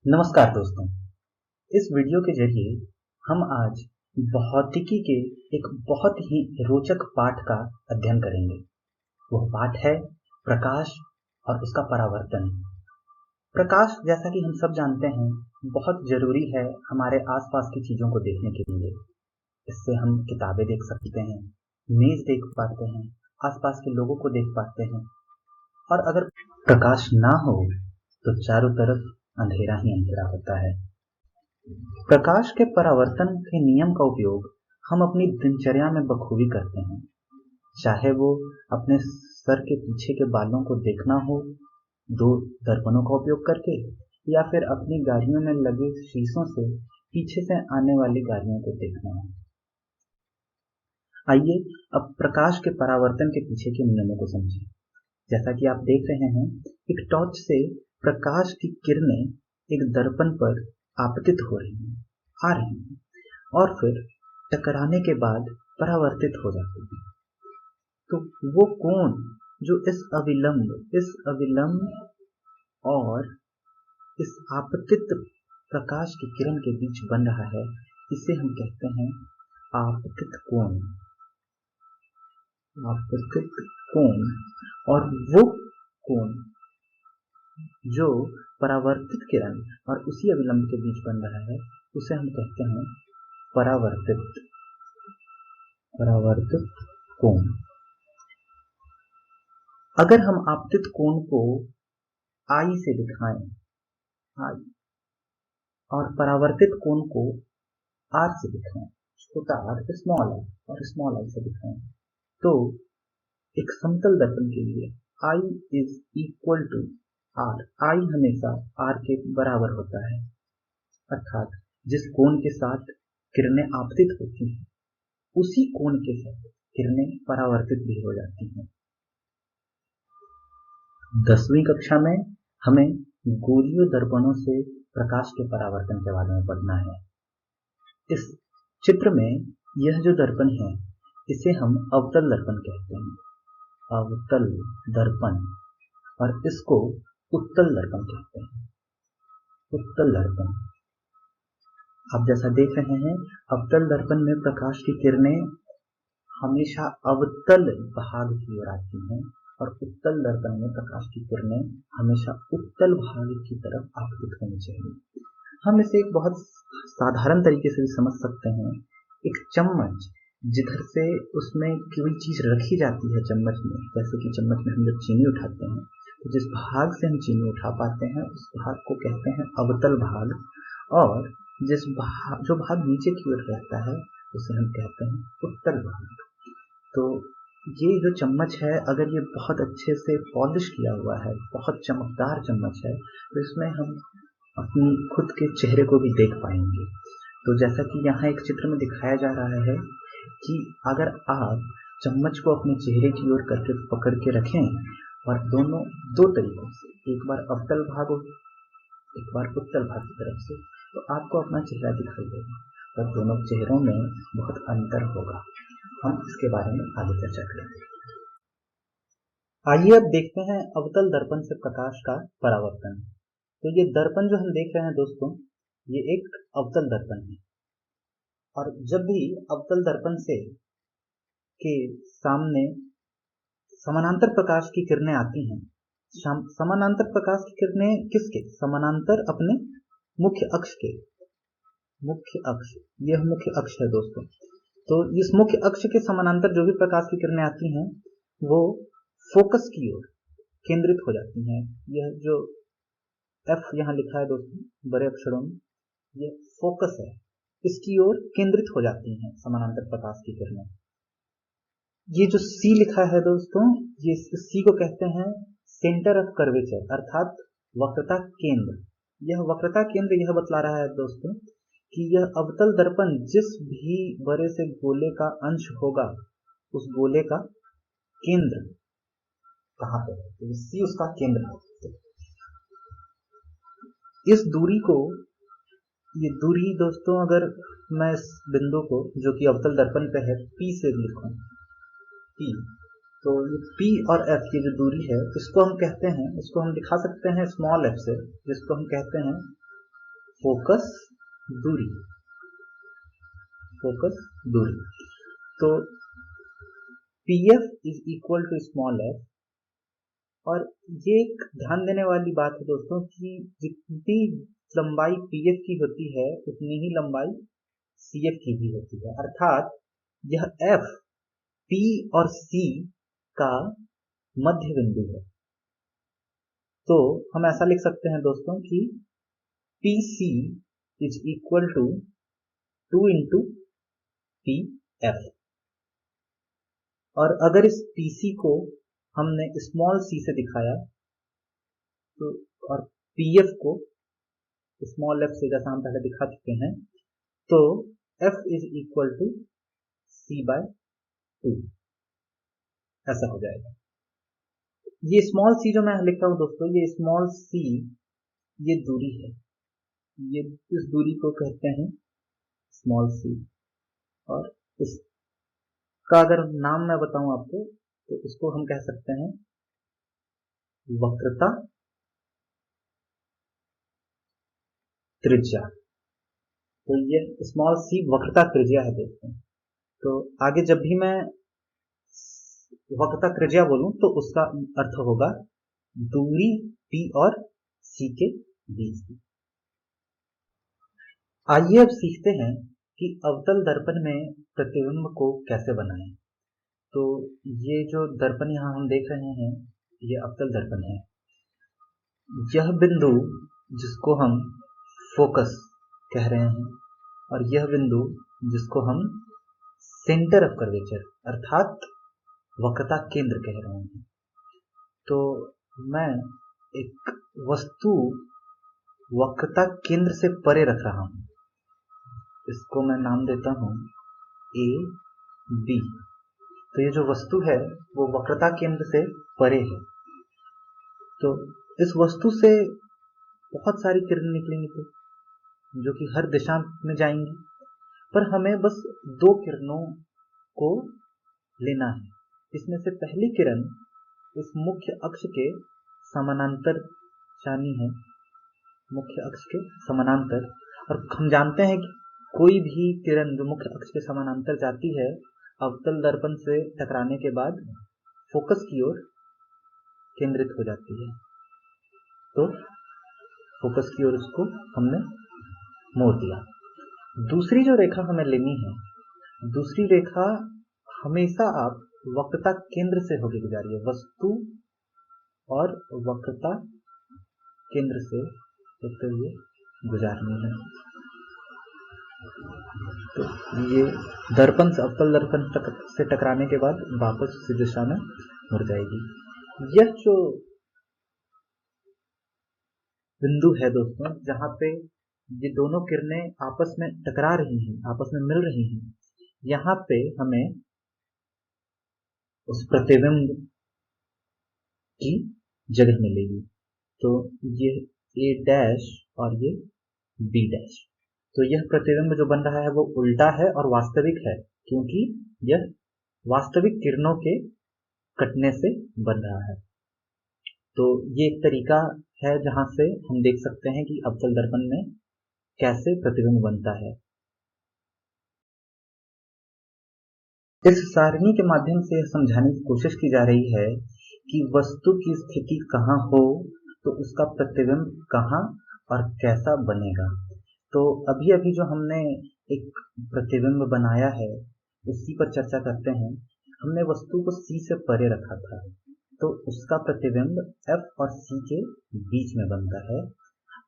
नमस्कार दोस्तों। इस वीडियो के जरिए हम आज भौतिकी के एक बहुत ही रोचक पाठ का अध्ययन करेंगे। वह पाठ है प्रकाश और उसका परावर्तन। प्रकाश, जैसा कि हम सब जानते हैं, बहुत जरूरी है हमारे आसपास की चीजों को देखने के लिए। इससे हम किताबें देख सकते हैं, मेज देख पाते हैं, आसपास के लोगों को देख पाते हैं। और अगर प्रकाश ना हो तो चारों तरफ अंधेरा ही अंधेरा होता है। प्रकाश के परावर्तन के नियम का उपयोग हम अपनी दिनचर्या में बखूबी करते हैं। चाहे वो अपने सर के पीछे के बालों को देखना हो दो दर्पणों का उपयोग करके, या फिर अपनी गाड़ियों में लगे शीशों से पीछे से आने वाली गाड़ियों को देखना हो। आइए अब प्रकाश के परावर्तन के पीछे के नियमों को समझें। जैसा कि आप देख रहे हैं, एक टॉर्च से प्रकाश की किरणें एक दर्पण पर आपतित हो रही हैं, आ रही हैं, और फिर टकराने के बाद परावर्तित हो जाती हैं। तो वो कोण जो इस अविलंब और इस आपतित प्रकाश की किरण के बीच बन रहा है, इसे हम कहते हैं आपतित कोण। आपतित कोण। और वो कोण जो परावर्तित किरण और उसी अविलंब के बीच बन रहा है, उसे हम कहते हैं परावर्तित कोण। अगर हम आपतित कोण को आई से दिखाएं, आई, और परावर्तित कोण को आर से दिखाएं, छोटा आर स्मॉल आर और स्मॉल आई से दिखाएं, तो एक समतल दर्पण के लिए I is equal to are. आई हमेशा आर के बराबर होता है, अर्थात जिस कोण के साथ किरणें आपतित होती हैं, उसी कोण के साथ किरणें परावर्तित भी हो जाती हैं। 10वीं कक्षा में हमें गोलीय दर्पणों से प्रकाश के परावर्तन के बारे में पढ़ना है। इस चित्र में यह जो दर्पण है, इसे हम अवतल दर्पण कहते हैं, अवतल दर्पण, और इसको उत्तल दर्पण कहते हैं, उत्तल दर्पण। आप जैसा देख रहे हैं, अवतल दर्पण में प्रकाश की किरणें हमेशा अवतल भाग की ओर आती हैं, और उत्तल दर्पण में प्रकाश की किरणें हमेशा उत्तल भाग की तरफ आपतित होनी चाहिए। हम इसे एक बहुत साधारण तरीके से भी समझ सकते हैं। एक चम्मच, जिधर से उसमें कोई चीज रखी जाती है चम्मच में, जैसे कि चम्मच में हम जब चीनी उठाते हैं, तो जिस भाग से हम चीनी उठा पाते हैं उस भाग को कहते हैं अवतल भाग, और जो भाग नीचे की ओर रहता है उसे हम कहते हैं उत्तल भाग। तो ये जो चम्मच है, अगर ये बहुत अच्छे से पॉलिश किया हुआ है, बहुत चमकदार चम्मच है, तो इसमें हम अपनी खुद के चेहरे को भी देख पाएंगे। तो जैसा कि यहाँ एक चित्र में दिखाया जा रहा है कि अगर आप चम्मच को अपने चेहरे की ओर करके पकड़ के रखें, और दोनों दो तरीकों से, एक बार अवतल भाग और एक बार उत्तल भाग की तरफ से, तो आपको अपना चेहरा दिखाई देगा, और दोनों चेहरों में बहुत अंतर होगा। हम इसके बारे में आगे चर्चा करेंगे। आइए अब देखते हैं अवतल दर्पण से प्रकाश का परावर्तन। तो ये दर्पण जो हम देख रहे हैं दोस्तों, ये एक अवतल दर्पण है, और जब भी अवतल दर्पण से के सामने समानांतर प्रकाश की किरणें आती हैं, समानांतर प्रकाश की किरणें किसके समानांतर? अपने मुख्य अक्ष के। मुख्य अक्ष, यह मुख्य अक्ष है दोस्तों। तो इस मुख्य अक्ष के समानांतर जो भी प्रकाश की किरणें आती हैं, वो फोकस की ओर केंद्रित हो जाती हैं। यह जो F यहाँ लिखा है दोस्तों बड़े अक्षरों में, यह फोकस है, इसकी ओर केंद्रित हो जाती हैं समानांतर प्रकाश की किरणें। ये जो C लिखा है दोस्तों, ये C को कहते हैं सेंटर ऑफ कर्वेचर, अर्थात वक्रता केंद्र। यह वक्रता केंद्र यह बतला रहा है दोस्तों कि यह अवतल दर्पण जिस भी बड़े से गोले का अंश होगा, उस गोले का केंद्र कहाँ पे है, तो C उसका केंद्र है। इस दूरी को, ये दूरी दोस्तों, अगर मैं इस बिंदु को जो कि अवतल दर्पण पे है P से लिखूं, P, तो ये P और F की जो दूरी है, इसको हम कहते हैं, इसको हम दिखा सकते हैं स्मॉल f से, जिसको हम कहते हैं फोकस दूरी, फोकस दूरी। तो PF is equal to small f, और ये एक ध्यान देने वाली बात है दोस्तों कि जितनी लंबाई PF की होती है उतनी ही लंबाई CF की भी होती है, अर्थात यह F P और C का मध्य बिंदु है। तो हम ऐसा लिख सकते हैं दोस्तों कि PC is equal to 2 into PF, और अगर इस PC को हमने स्मॉल c से दिखाया तो, और PF को स्मॉल f से, जैसा हम पहले दिखा चुके हैं, तो F is equal to C/2 ऐसा हो जाएगा। ये स्मॉल c जो मैं लिख रहा हूं दोस्तों, ये स्मॉल c ये दूरी है, ये इस दूरी को कहते हैं स्मॉल c, और इसका अगर नाम मैं बताऊं आपको तो इसको हम कह सकते हैं वक्रता त्रिज्या। तो ये स्मॉल c वक्रता त्रिज्या है दोस्तों। तो आगे जब भी मैं वक्रता त्रिज्या बोलूं तो उसका अर्थ होगा दूरी P और C के बीच की। आइए अब सीखते हैं कि अवतल दर्पण में प्रतिबिंब को कैसे बनाएं। तो ये जो दर्पण यहाँ हम देख रहे हैं ये अवतल दर्पण है। यह बिंदु जिसको हम फोकस कह रहे हैं और यह बिंदु जिसको हम सेंटर ऑफ कर्वेचर अर्थात वक्रता केंद्र कह रहे हैं। तो मैं एक वस्तु वक्रता केंद्र से परे रख रहा हूं, इसको मैं नाम देता हूं A B। तो ये जो वस्तु है वो वक्रता केंद्र से परे है। तो इस वस्तु से बहुत सारी किरण निकलेंगी तो जो कि हर दिशा में जाएंगी, पर हमें बस 2 किरणों को लेना है। इसमें से पहली किरण इस मुख्य अक्ष के समानांतर जानी है, मुख्य अक्ष के समानांतर, और हम जानते हैं कि कोई भी किरण जो मुख्य अक्ष के समानांतर जाती है अवतल दर्पण से टकराने के बाद फोकस की ओर केंद्रित हो जाती है। तो फोकस की ओर उसको हमने मोड़ दिया। दूसरी जो रेखा हमें लेनी है, दूसरी रेखा हमेशा आप वक्रता केंद्र से होकर गुजारिए, वस्तु और वक्रता केंद्र से होते हुए गुजारनी है। तो ये दर्पण से अवतल दर्पण से टकराने के बाद वापस उसी दिशा में मुड़ जाएगी। यह जो बिंदु है दोस्तों जहां पे ये दोनों किरणें आपस में टकरा रही हैं, आपस में मिल रही हैं, यहाँ पे हमें उस प्रतिबिंब की जगह मिलेगी। तो ये A' और ये B'। तो यह प्रतिबिंब जो बन रहा है वो उल्टा है और वास्तविक है, क्योंकि यह वास्तविक किरणों के कटने से बन रहा है। तो ये एक तरीका है जहां से हम देख सकते हैं कि अवतल दर्पण में कैसे प्रतिबिंब बनता है। इस सारणी के माध्यम से समझाने की कोशिश की जा रही है कि वस्तु की स्थिति कहाँ हो तो उसका प्रतिबिंब कहाँ और कैसा बनेगा। तो अभी अभी जो हमने एक प्रतिबिंब बनाया है उसी पर चर्चा करते हैं। हमने वस्तु को C से परे रखा था, तो उसका प्रतिबिंब F और C के बीच में बनता है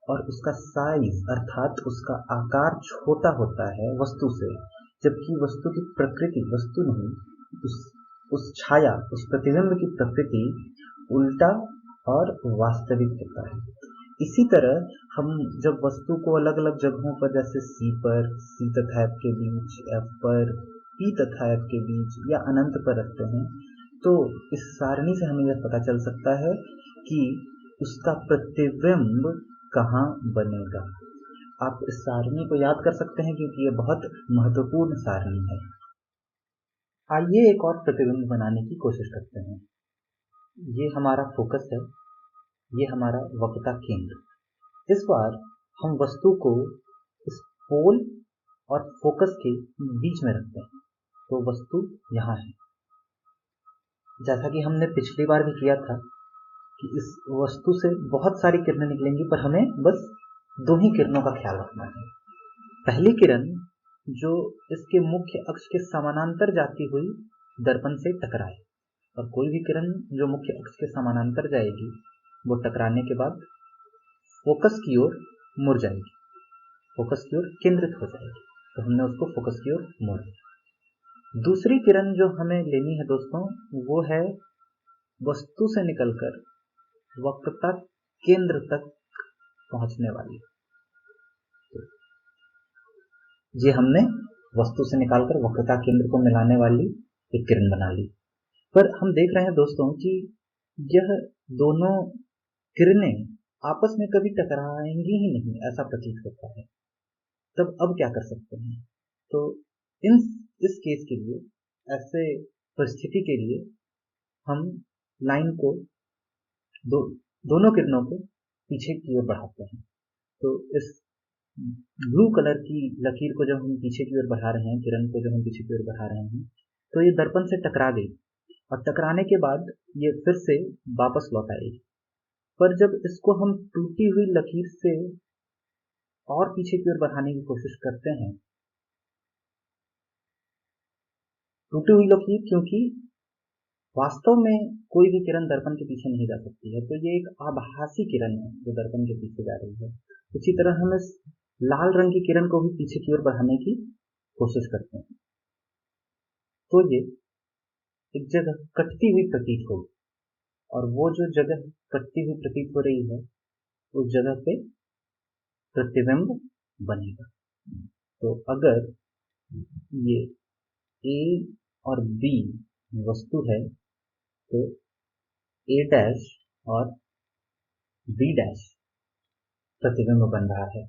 और उसका साइज अर्थात उसका आकार छोटा होता है वस्तु से, जबकि वस्तु की प्रकृति, वस्तु नहीं, उस छाया, उस प्रतिबिंब की प्रकृति उल्टा और वास्तविक होता है। इसी तरह हम जब वस्तु को अलग अलग जगहों पर, जैसे C पर, C तथा F के बीच, F पर, P तथा F के बीच या अनंत पर रखते हैं, तो इस सारणी से हमें यह पता चल सकता है कि उसका प्रतिबिंब कहाँ बनेगा। आप इस सारणी को याद कर सकते हैं क्योंकि यह बहुत महत्वपूर्ण सारणी है। आइए एक और प्रतिबिंब बनाने की कोशिश करते हैं। ये हमारा फोकस है, ये हमारा वक्रता केंद्र। इस बार हम वस्तु को इस पोल और फोकस के बीच में रखते हैं तो वस्तु यहाँ है। जैसा कि हमने पिछली बार भी किया था कि इस वस्तु से बहुत सारी किरणें निकलेंगी, पर हमें बस 2 ही किरणों का ख्याल रखना है। पहली किरण जो इसके मुख्य अक्ष के समानांतर जाती हुई दर्पण से टकराए, और कोई भी किरण जो मुख्य अक्ष के समानांतर जाएगी वो टकराने के बाद फोकस की ओर मुड़ जाएगी, फोकस की ओर केंद्रित हो जाएगी, तो हमने उसको फोकस की ओर मोड़ दिया। दूसरी किरण जो हमें लेनी है दोस्तों, वो है वस्तु से निकलकर वक्रता केंद्र तक पहुंचने वाली। ये हमने वस्तु से निकालकर वक्रता केंद्र को मिलाने वाली एक किरण बना ली। पर हम देख रहे हैं दोस्तों कि यह दोनों किरणें आपस में कभी टकराएंगी ही नहीं, ऐसा प्रतीत होता है। तब अब क्या कर सकते हैं? तो इस केस के लिए, ऐसे परिस्थिति के लिए हम लाइन को दोनों किरणों को पीछे की ओर बढ़ाते हैं। तो इस ब्लू कलर की लकीर को जब हम पीछे की ओर बढ़ा रहे हैं, किरण को जब हम पीछे की ओर बढ़ा रहे हैं, तो ये दर्पण से टकरा गई और टकराने के बाद ये फिर से वापस लौट आएगी। पर जब इसको हम टूटी हुई लकीर से और पीछे की ओर बढ़ाने की कोशिश करते हैं, टूटी हुई लकीर, क्योंकि वास्तव में कोई भी किरण दर्पण के पीछे नहीं जा सकती है, तो ये एक आभासी किरण है जो दर्पण के पीछे जा रही है। उसी तरह हम इस लाल रंग की किरण को भी पीछे की ओर बढ़ाने की कोशिश करते हैं, तो ये एक जगह कटती हुई प्रतीत होगी, और वो जो जगह कटती हुई प्रतीत हो रही है उस जगह पे प्रतिबिंब बनेगा। तो अगर ये ए और बी वस्तु है तो ए डैश और बी डैश प्रतिबिंब बन रहा है।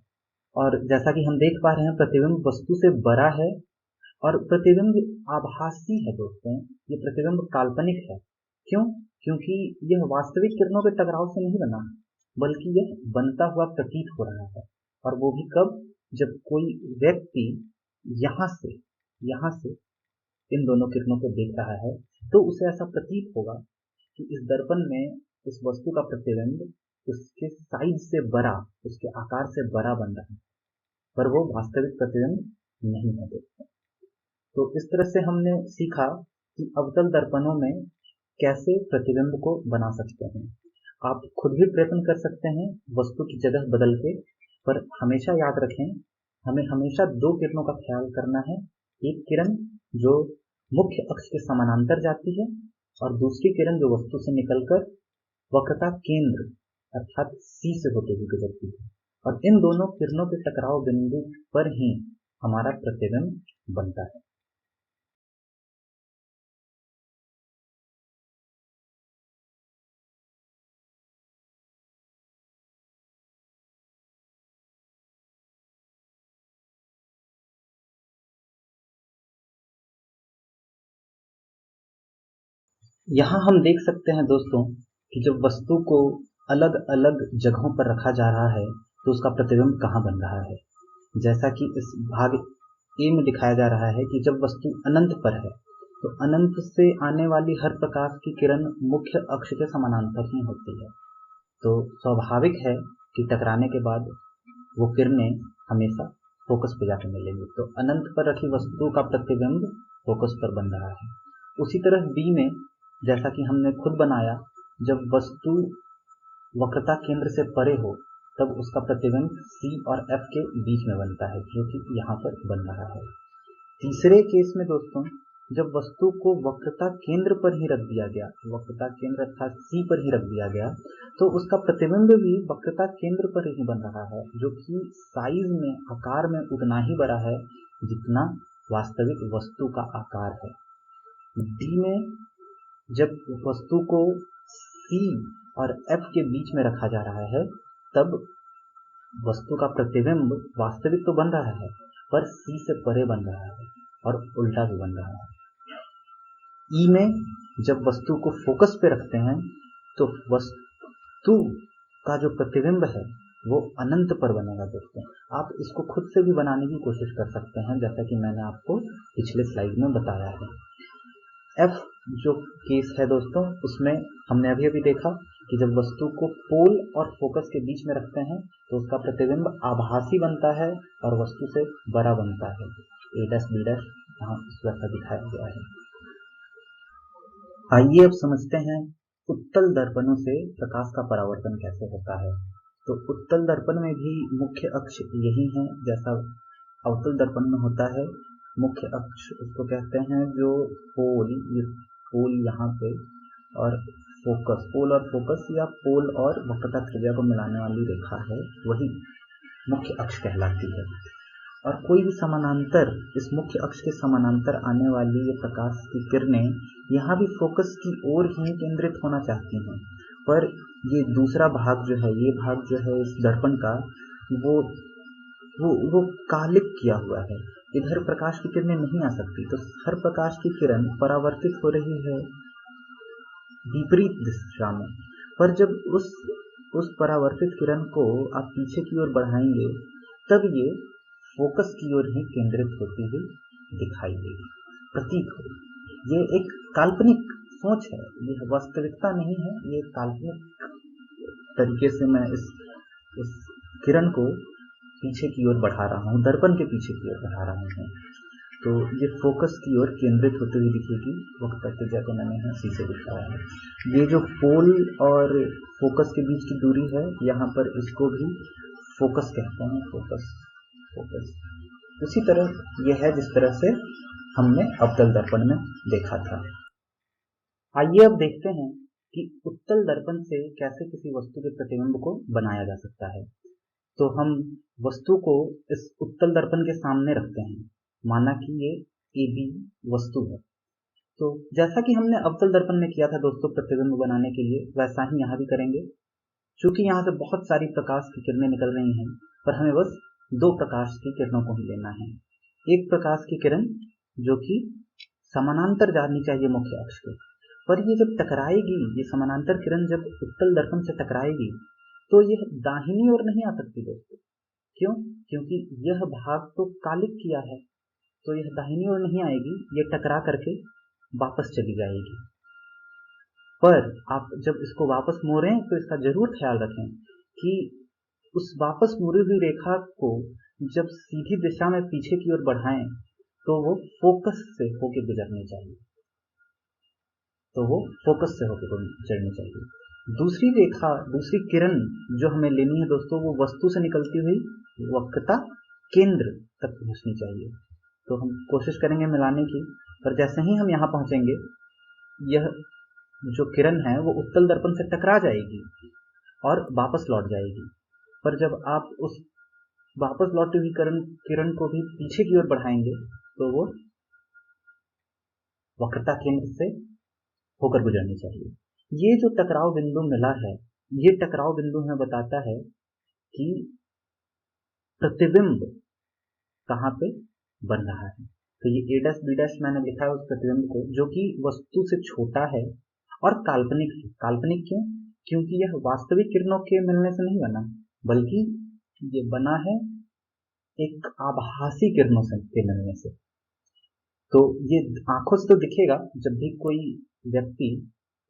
और जैसा कि हम देख पा रहे हैं, प्रतिबिंब वस्तु से बड़ा है और प्रतिबिंब आभासी है दोस्तों, ये प्रतिबिंब काल्पनिक है। क्यों? क्योंकि यह वास्तविक किरणों के टकराव से नहीं बना, बल्कि यह बनता हुआ प्रतीत हो रहा है। और वो भी कब? जब कोई व्यक्ति यहाँ से इन दोनों किरणों को देख रहा है, तो उसे ऐसा प्रतीत होगा कि इस दर्पण में इस वस्तु का प्रतिबिंब उसके साइज से बड़ा, उसके आकार से बड़ा बन रहा है, पर वो वास्तविक प्रतिबिंब नहीं है दोस्तों। तो इस तरह से हमने सीखा कि अवतल दर्पणों में कैसे प्रतिबिंब को बना सकते हैं। आप खुद भी प्रयत्न कर सकते हैं वस्तु की जगह बदल के, पर हमेशा याद रखें, हमें हमेशा 2 किरणों का ख्याल करना है। एक किरण जो मुख्य अक्ष के समानांतर जाती है और दूसरी किरण जो वस्तु से निकलकर वक्रता केंद्र अर्थात सी से होते हुए गुजरती है, और इन दोनों किरणों के टकराव बिंदु पर ही हमारा प्रतिबिंब बनता है। यहाँ हम देख सकते हैं दोस्तों कि जब वस्तु को अलग अलग जगहों पर रखा जा रहा है तो उसका प्रतिबिंब कहाँ बन रहा है। जैसा कि इस भाग ए में दिखाया जा रहा है कि जब वस्तु अनंत पर है तो अनंत से आने वाली हर प्रकाश की किरण मुख्य अक्ष के समानांतर ही होती है, तो स्वाभाविक है कि टकराने के बाद वो किरणें हमेशा फोकस पे जाकर मिलेंगी। तो अनंत पर रखी वस्तु का प्रतिबिंब फोकस पर बन रहा है। उसी तरह बी में जैसा कि हमने खुद बनाया, जब वस्तु वक्रता केंद्र से परे हो तब उसका प्रतिबिंब सी और एफ के बीच में बनता है, जो कि यहाँ पर बन रहा है। तीसरे केस में दोस्तों, जब वस्तु को वक्रता केंद्र पर ही रख दिया गया, वक्रता केंद्र अर्थात सी पर ही रख दिया गया, तो उसका प्रतिबिंब भी वक्रता केंद्र पर ही बन रहा है, जो कि साइज में, आकार में उतना ही बड़ा है जितना वास्तविक वस्तु का आकार है। डी में जब वस्तु को सी और एफ के बीच में रखा जा रहा है तब वस्तु का प्रतिबिंब वास्तविक तो बन रहा है पर सी से परे बन रहा है और उल्टा भी बन रहा है। ई में जब वस्तु को फोकस पे रखते हैं तो वस्तु का जो प्रतिबिंब है वो अनंत पर बनेगा दोस्तों। आप इसको खुद से भी बनाने की कोशिश कर सकते हैं, जैसा कि मैंने आपको पिछले स्लाइड में बताया है। एफ जो केस है दोस्तों, उसमें हमने अभी अभी देखा कि जब वस्तु को पोल और फोकस के बीच में रखते हैं तो उसका प्रतिबिंब आभासी बनता है और वस्तु से बड़ा बनता है। ए डैश बी डैश यहाँ इस वैसा दिखाया गया है। आइए अब समझते हैं उत्तल दर्पणों से प्रकाश का परावर्तन कैसे होता है। तो उत्तल दर्पण में भी मुख्य अक्ष यही है जैसा अवतल दर्पण में होता है। मुख्य अक्ष उसको कहते हैं जो पोल, ये पोल यहाँ पे, और फोकस, पोल और फोकस या पोल और वक्रता त्रिज्या को मिलाने वाली रेखा है, वही मुख्य अक्ष कहलाती है। और कोई भी समानांतर, इस मुख्य अक्ष के समानांतर आने वाली ये प्रकाश की किरणें यहाँ भी फोकस की ओर ही केंद्रित होना चाहती हैं, पर ये दूसरा भाग जो है, ये भाग जो है इस दर्पण का, वो कालिक किया हुआ है। इधर प्रकाश की किरणें नहीं आ सकती, तो हर प्रकाश की किरण परावर्तित हो रही है विपरीत दिशा में। पर जब उस परावर्तित किरण को आप पीछे की ओर बढ़ाएंगे तब ये फोकस की ओर ही केंद्रित होती हुई दिखाई देगी, प्रतीत होगी। ये एक काल्पनिक सोच है, ये वास्तविकता नहीं है, ये काल्पनिक तरीके से मैं इस किरण को पीछे की ओर बढ़ा रहा हूँ, दर्पण के पीछे की ओर बढ़ा रहा हूँ, तो ये फोकस की ओर केंद्रित होते हुए दिखेगी। वक्रता त्रिज्या को मैंने यहाँ सी से दिखाया है। ये जो पोल और फोकस के बीच की दूरी है, यहाँ पर इसको भी फोकस कहते हैं, फोकस। उसी तरह यह है जिस तरह से हमने अवतल दर्पण में देखा था। आइए अब देखते हैं कि उत्तल दर्पण से कैसे किसी वस्तु के प्रतिबिंब को बनाया जा सकता है। तो हम वस्तु को इस उत्तल दर्पण के सामने रखते हैं, माना कि ये AB वस्तु है। तो जैसा कि हमने अवतल दर्पण में किया था दोस्तों प्रतिबिंब बनाने के लिए, वैसा ही यहाँ भी करेंगे। चूंकि यहाँ से बहुत सारी प्रकाश की किरणें निकल रही हैं, पर हमें बस 2 प्रकाश की किरणों को ही लेना है। एक प्रकाश की किरण जो कि समानांतर जानी चाहिए मुख्य अक्ष के, पर ये जब टकराएगी, ये समानांतर किरण जब उत्तल दर्पण से टकराएगी तो यह दाहिनी ओर नहीं आ सकती दोस्तों। क्यों? क्योंकि यह भाग तो कालिक किया है, तो यह दाहिनी ओर नहीं आएगी, यह टकरा करके वापस चली जाएगी। पर आप जब इसको वापस मोड़ें तो इसका जरूर ख्याल रखें कि उस वापस मुड़ी हुई रेखा को जब सीधी दिशा में पीछे की ओर बढ़ाएं तो वो फोकस से होकर गुजरनी चाहिए, दूसरी रेखा, दूसरी किरण जो हमें लेनी है दोस्तों, वो वस्तु से निकलती हुई वक्रता केंद्र तक पहुंचनी चाहिए। तो हम कोशिश करेंगे मिलाने की, पर जैसे ही हम यहाँ पहुंचेंगे यह जो किरण है वो उत्तल दर्पण से टकरा जाएगी और वापस लौट जाएगी। पर जब आप उस वापस लौटी हुई किरण को भी पीछे की ओर बढ़ाएंगे तो वो वक्रता केंद्र से होकर गुजरनी चाहिए। ये जो टकराव बिंदु मिला है, ये टकराव बिंदु हमें बताता है कि प्रतिबिंब कहाँ पे बन रहा है। तो ये A डैश B डैश मैंने लिखा है उस प्रतिबिंब को, जो कि वस्तु से छोटा है और काल्पनिक है। काल्पनिक क्यों? क्योंकि यह वास्तविक किरणों के मिलने से नहीं बना, बल्कि ये बना है एक आभासी किरणों से के मिलने से। तो ये आंखों से तो दिखेगा, जब भी कोई व्यक्ति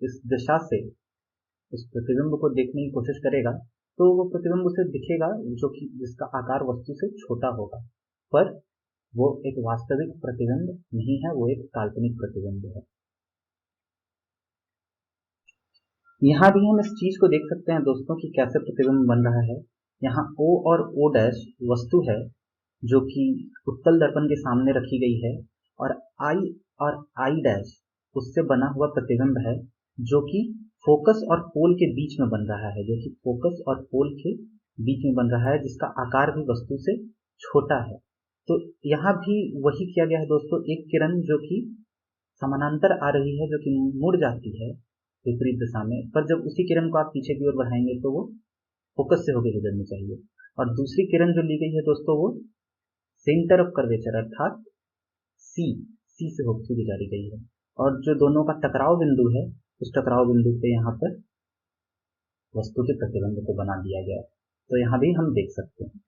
इस दिशा से उस प्रतिबिंब को देखने की कोशिश करेगा तो वो प्रतिबिंब उसे दिखेगा जो कि जिसका आकार वस्तु से छोटा होगा, पर वो एक वास्तविक प्रतिबिंब नहीं है, वो एक काल्पनिक प्रतिबिंब है। यहाँ भी हम इस चीज को देख सकते हैं दोस्तों कि कैसे प्रतिबिंब बन रहा है। यहाँ O और O डैश वस्तु है जो कि उत्तल दर्पण के सामने रखी गई है, और I और I डैश उससे बना हुआ प्रतिबिंब है जो कि फोकस और पोल के बीच में बन रहा है, जिसका आकार भी वस्तु से छोटा है। तो यहाँ भी वही किया गया है दोस्तों, एक किरण जो कि समानांतर आ रही है, जो कि मुड़ जाती है विपरीत दिशा में, पर जब उसी किरण को आप पीछे की ओर बढ़ाएंगे तो वो फोकस से होकर गुजरनी चाहिए। और दूसरी किरण जो ली गई है दोस्तों, वो सेंटर ऑफ कर्वेचर अर्थात सी से होकर गुजारी गई है, और जो दोनों का टकराव बिंदु है, उस टकराव बिंदु पे यहाँ पर वस्तु के प्रतिबिंब को बना दिया गया है। तो यहाँ भी हम देख सकते हैं।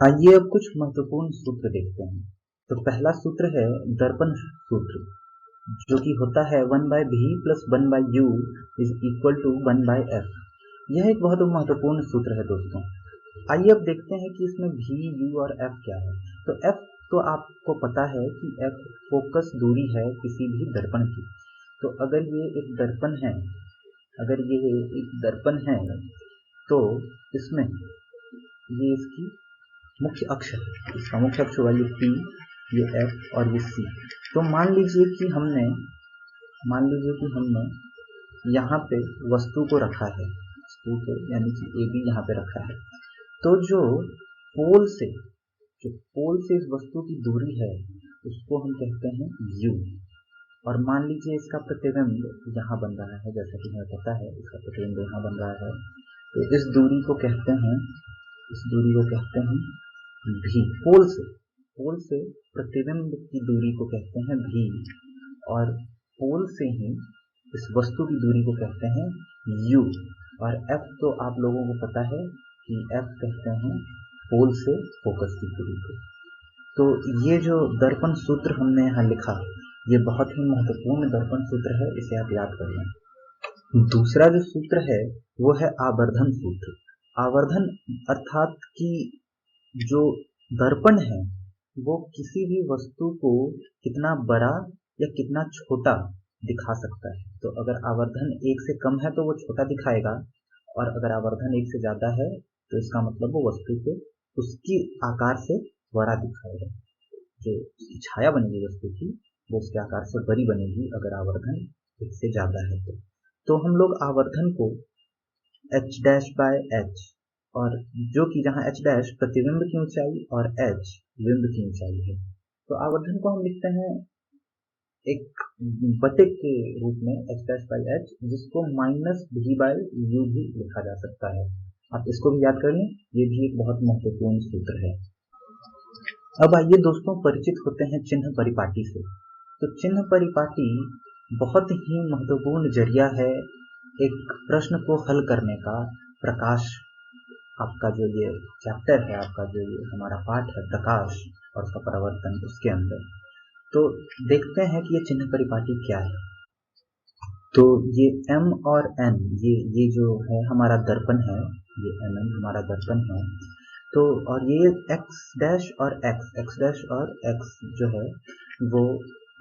आइए अब कुछ महत्वपूर्ण सूत्र देखते हैं। तो पहला सूत्र है दर्पण सूत्र, जो कि होता है 1/v + 1/u = 1/f। यह एक बहुत महत्वपूर्ण सूत्र है दोस्तों। आइए अब देखते हैं कि इसमें v, u और f क्या है। तो f तो आपको पता है कि f फोकस दूरी है किसी भी दर्पण की। तो अगर ये एक दर्पण है, तो इसमें ये इसकी मुख्य अक्ष है, इसका मुख्य अक्ष हुआ ये P, ये F और ये C। तो मान लीजिए कि हमने यहाँ पे वस्तु को रखा है, यानी कि AB यहाँ पे रखा है। तो जो पोल से इस वस्तु की दूरी है उसको हम कहते हैं U। और मान लीजिए इसका प्रतिबिंब यहाँ बन रहा है, जैसा कि हमें पता है इसका प्रतिबिंब यहाँ बन रहा है। तो इस दूरी को कहते हैं v। पोल से प्रतिबिंब की दूरी को कहते हैं v, और पोल से ही इस वस्तु की दूरी को कहते हैं u। और f तो आप लोगों को पता है कि f कहते हैं पोल से फोकस की दूरी को। तो ये जो दर्पण सूत्र हमने यहाँ लिखा, ये बहुत ही महत्वपूर्ण दर्पण सूत्र है, इसे आप याद कर लें। दूसरा जो सूत्र है वो है आवर्धन सूत्र। आवर्धन अर्थात कि जो दर्पण है वो किसी भी वस्तु को कितना बड़ा या कितना छोटा दिखा सकता है। तो अगर आवर्धन 1 से कम है तो वो छोटा दिखाएगा, और अगर आवर्धन 1 से ज्यादा है तो इसका मतलब वो वस्तु को उसकी आकार से बड़ा दिखाएगा। जो उसकी छाया बनेगी वस्तु की, वो उसके आकार से बड़ी बनेगी अगर आवर्धन 1 से ज्यादा है तो हम लोग आवर्धन को h' और जो कि जहाँ h' प्रतिबिंब की ऊंचाई और h बिंब की ऊंचाई है, तो आवर्धन को हम लिखते हैं एक बटे के रूप में h'/h, जिसको -v/u भी लिखा जा सकता है। आप इसको भी याद कर लें, ये भी एक बहुत महत्वपूर्ण सूत्र है। अब आइए दोस्तों परिचित होते हैं चिन्ह परिपाटी से। तो चिन्ह परिपाटी बहुत ही महत्वपूर्ण जरिया है एक प्रश्न को हल करने का। प्रकाश, आपका जो ये चैप्टर है, आपका जो ये हमारा पाठ है प्रकाश और उसका परावर्तन, उसके अंदर तो देखते हैं कि ये चिन्ह परिपाटी क्या है। तो ये M और N, ये जो है हमारा दर्पण है, ये MM हमारा दर्पण है। तो और ये x' और x जो है वो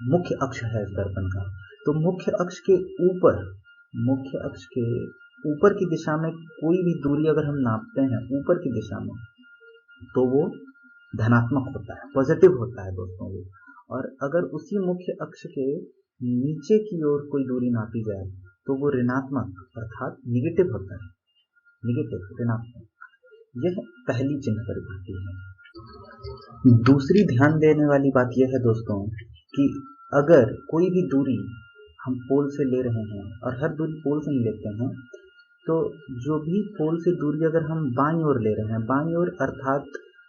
मुख्य अक्ष है इस दर्पण का। तो मुख्य अक्ष के ऊपर की दिशा में कोई भी दूरी अगर हम नापते हैं ऊपर की दिशा में, तो वो धनात्मक होता है, पॉजिटिव होता है दोस्तों वो। और अगर उसी मुख्य अक्ष के नीचे की ओर कोई दूरी नापी जाए तो वो ऋणात्मक अर्थात निगेटिव होता है, ऋणात्मक। यह पहली चिन्ह परिपाटी है। दूसरी ध्यान देने वाली बात यह है दोस्तों कि अगर कोई भी दूरी हम पोल से ले रहे हैं, और हर दूरी पोल से नहीं लेते हैं, तो जो भी पोल से दूरी अगर हम बाईं ओर ले रहे हैं, बाईं ओर अर्थात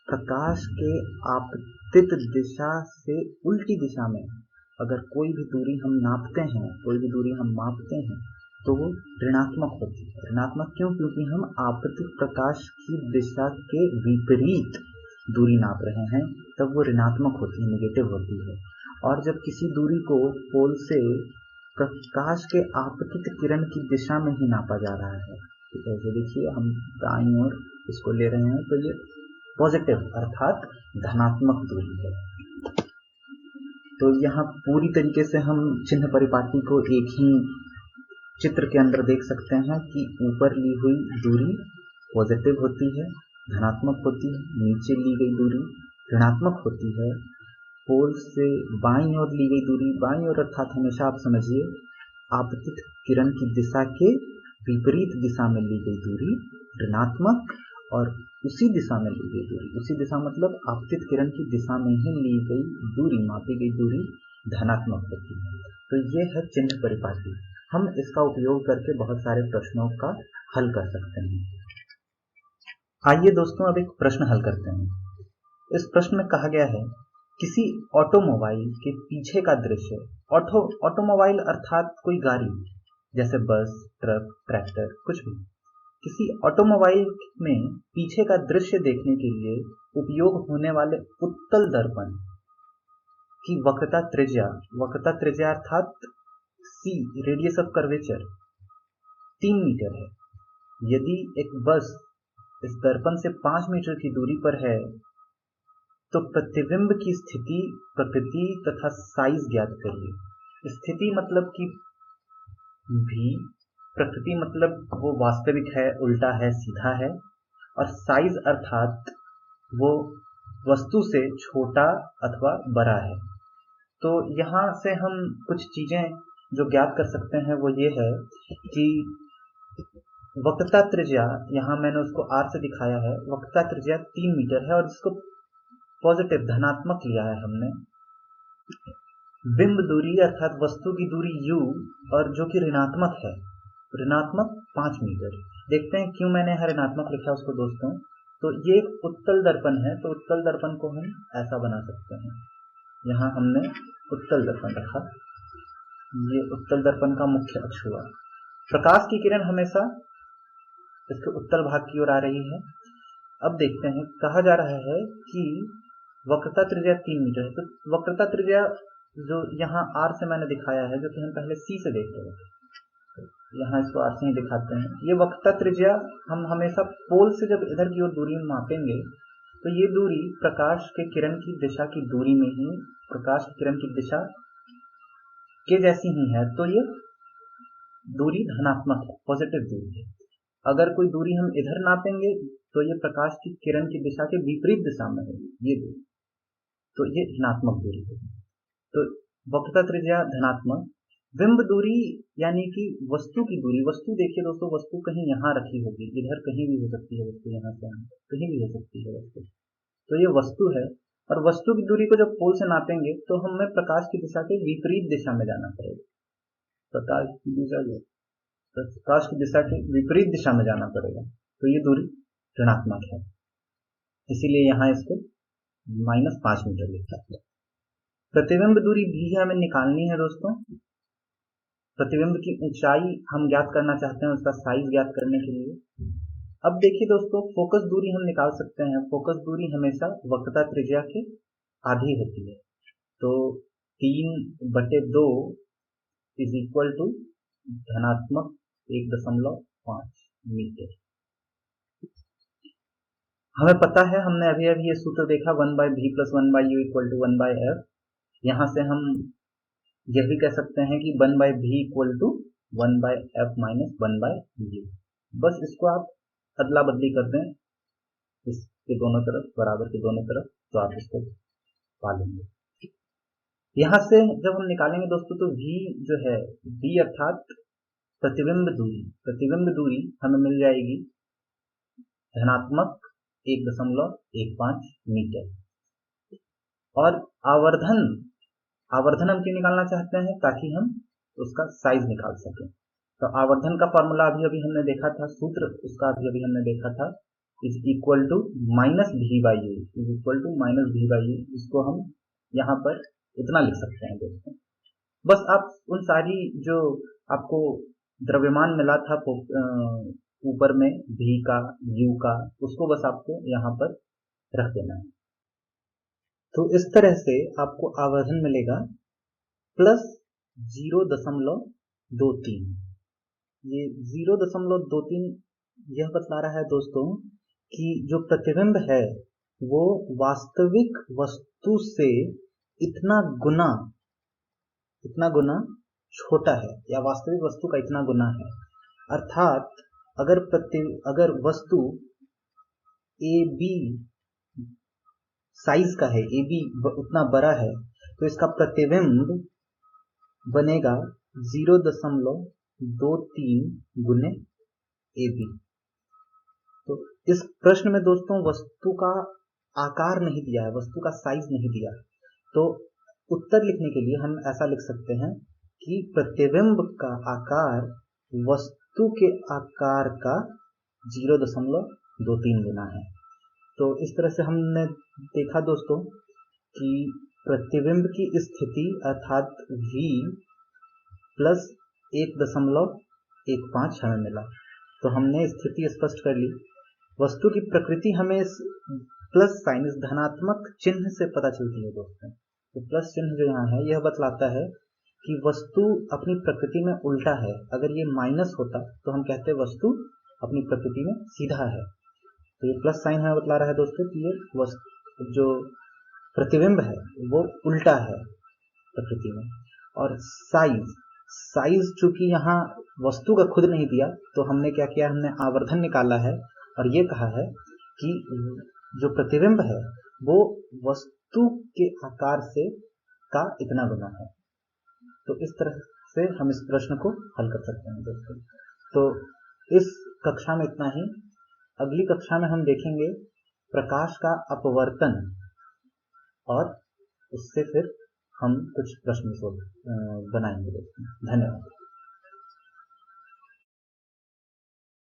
प्रकाश के आपतित दिशा से उल्टी दिशा में अगर कोई भी दूरी हम नापते हैं, कोई भी दूरी हम मापते हैं, तो वो ऋणात्मक होती है। ऋणात्मक क्यों? क्योंकि हम आपतित प्रकाश की दिशा के विपरीत दूरी नाप रहे हैं, तब वो ऋणात्मक होती है, निगेटिव होती है। और जब किसी दूरी को पोल से प्रकाश के आपतित किरण की दिशा में ही नापा जा रहा है, तो ऐसे देखिए हम दाईं ओर इसको ले रहे हैं, तो ये पॉजिटिव अर्थात धनात्मक दूरी है। तो यहाँ पूरी तरीके से हम चिन्ह परिपाटी को एक ही चित्र के अंदर देख सकते हैं कि ऊपर ली हुई दूरी पॉजिटिव होती है, धनात्मक होती है, नीचे ली गई दूरी ऋणात्मक होती है, पोल से बाईं ओर ली गई दूरी, बाईं ओर अर्थात हमेशा आप समझिए आपतित किरण की दिशा के विपरीत दिशा में ली गई दूरी ऋणात्मक, और उसी दिशा में ली गई दूरी, उसी दिशा मतलब आपतित किरण की दिशा में ही ली गई दूरी, मापी गई दूरी धनात्मक होती है। तो ये है चिन्ह परिपाटी। हम इसका उपयोग करके बहुत सारे प्रश्नों का हल कर सकते हैं। आइए दोस्तों अब एक प्रश्न हल करते हैं। इस प्रश्न में कहा गया है किसी ऑटोमोबाइल के पीछे का दृश्य, ऑटोमोबाइल अर्थात कोई गाड़ी, जैसे बस, ट्रक, ट्रैक्टर, कुछ भी, किसी ऑटोमोबाइल में पीछे का दृश्य देखने के लिए उपयोग होने वाले उत्तल दर्पण की वक्रता त्रिज्या अर्थात सी, रेडियस ऑफ कर्वेचर 3 मीटर है। यदि एक बस इस दर्पण से 5 मीटर की दूरी पर है तो प्रतिबिंब की स्थिति, प्रकृति तथा साइज ज्ञात करिए। स्थिति मतलब कि भी, प्रकृति मतलब वो वास्तविक है, उल्टा है, सीधा है, और साइज अर्थात वो वस्तु से छोटा अथवा बड़ा है। तो यहाँ से हम कुछ चीजें जो ज्ञात कर सकते हैं वो ये है कि वक्रता त्रिज्या, यहाँ मैंने उसको r से दिखाया है, वक्रता त्रिज्या 3 मीटर है और इसको पॉजिटिव धनात्मक लिया है हमने। बिंब दूरी अर्थात वस्तु की दूरी u और जो कि ऋणात्मक है, ऋणात्मक 5 मीटर। देखते हैं क्यों मैंने यहाँ ऋणात्मक लिखा उसको दोस्तों। तो ये एक उत्तल दर्पण है, तो उत्तल दर्पण को हम ऐसा बना सकते हैं। यहाँ हमने उत्तल दर्पण रखा, ये उत्तल दर्पण का मुख्य अक्ष हुआ। प्रकाश की किरण हमेशा इसके उत्तल भाग की ओर आ रही है। अब देखते हैं, कहा जा रहा है कि वक्रता त्रिज्या 3 मीटर है, तो वक्रता त्रिज्या जो यहाँ r से मैंने दिखाया है, जो कि हम पहले c से देख रहे थे, यहाँ इसको r से ही दिखाते हैं। ये वक्रता त्रिज्या हम हमेशा पोल से जब इधर की ओर दूरी मापेंगे तो ये दूरी प्रकाश के किरण की दिशा की दूरी में ही, प्रकाश की किरण की दिशा के जैसी ही है, तो ये दूरी धनात्मक है, पॉजिटिव दूरी है। अगर कोई दूरी हम इधर नापेंगे तो ये प्रकाश की किरण की दिशा के विपरीत दिशा में होगी ये दूरी, तो ये ऋणात्मक दूरी होगी। तो वक्रता त्रिज्या धनात्मक। बिंब दूरी यानी कि वस्तु की दूरी, वस्तु देखिए दोस्तों, वस्तु कहीं यहाँ रखी होगी, इधर कहीं भी हो सकती है वस्तु, यहाँ से यहाँ कहीं भी हो सकती है वस्तु, तो ये वस्तु है। और वस्तु की दूरी को जब पोल से नापेंगे तो हमें प्रकाश की दिशा के विपरीत दिशा में जाना पड़ेगा, प्रकाश की दिशा के विपरीत दिशा में जाना पड़ेगा, तो ये दूरी ऋणात्मक है, इसीलिए यहाँ इसको -5 मीटर लिखा है। प्रतिबिंब दूरी भी हमें निकालनी है दोस्तों। प्रतिबिंब की ऊंचाई हम ज्ञात करना चाहते हैं, उसका साइज ज्ञात करने के लिए। अब देखिए दोस्तों, फोकस दूरी हम निकाल सकते हैं। फोकस दूरी हमेशा वक्रता त्रिज्या के आधी होती है, तो 3/2 इज इक्वल टू धनात्मक 1.5 मीटर। हमें पता है, हमने अभी अभी ये सूत्र देखा 1/v + 1/u = 1/f। यहाँ से हम यह भी कह सकते हैं कि 1/v = 1/f - 1/u। बस इसको आप अदला बदली कर दें इसके दोनों तरफ, बराबर के दोनों तरफ, तो आप इसको पा लेंगे। यहाँ से जब हम निकालेंगे दोस्तों तो v जो है, v अर्थात प्रतिबिंब दूरी हमें मिल जाएगी धनात्मक 1.15 मीटर। और आवर्धन हम क्यों निकालना चाहते हैं, ताकि हम उसका साइज निकाल सकें। तो आवर्धन का फॉर्मूला अभी अभी हमने देखा था, सूत्र उसका अभी अभी हमने देखा था, इज इक्वल टू -v/u। इसको हम यहाँ पर इतना लिख सकते हैं दोस्तों। बस आप उन सारी जो आपको द्रव्यमान मिला था ऊपर में v का, u का, उसको बस आपको यहाँ पर रख देना है। तो इस तरह से आपको आवर्धन मिलेगा +0.23। ये 0.23 यह बतला रहा है दोस्तों कि जो प्रतिबिंब है वो वास्तविक वस्तु से इतना गुना छोटा है, या वास्तविक वस्तु का इतना गुना है। अर्थात अगर वस्तु AB साइज का है, AB उतना बड़ा है, तो इसका प्रतिबिंब बनेगा 0.23 गुने AB। तो इस प्रश्न में दोस्तों वस्तु का आकार नहीं दिया है, वस्तु का साइज नहीं दिया, तो उत्तर लिखने के लिए हम ऐसा लिख सकते हैं कि प्रतिबिंब का आकार वस्तु के आकार का 0.23 गुना है। तो इस तरह से हमने देखा दोस्तों कि प्रतिबिंब की स्थिति अर्थात v + 1.15 हमें मिला। तो हमने स्थिति स्पष्ट कर ली। वस्तु की प्रकृति हमें इस प्लस साइन, इस धनात्मक चिन्ह से पता चलती है दोस्तों। तो प्लस चिन्ह जो यहाँ है यह बतलाता है कि वस्तु अपनी प्रकृति में उल्टा है। अगर ये माइनस होता तो हम कहते वस्तु अपनी प्रकृति में सीधा है। तो ये प्लस साइन हमें बतला रहा है दोस्तों कि ये जो प्रतिबिंब है वो उल्टा है प्रकृति में। और साइज चूंकि यहाँ वस्तु का खुद नहीं दिया तो हमने क्या किया, हमने आवर्धन निकाला है और ये कहा है कि जो प्रतिबिंब है वो वस्तु के आकार से का इतना गुना है। तो इस तरह से हम इस प्रश्न को हल कर सकते हैं दोस्तों। तो इस कक्षा में इतना ही। अगली कक्षा में हम देखेंगे प्रकाश का अपवर्तन और उससे फिर हम कुछ प्रश्न बनाएंगे दोस्तों। धन्यवाद।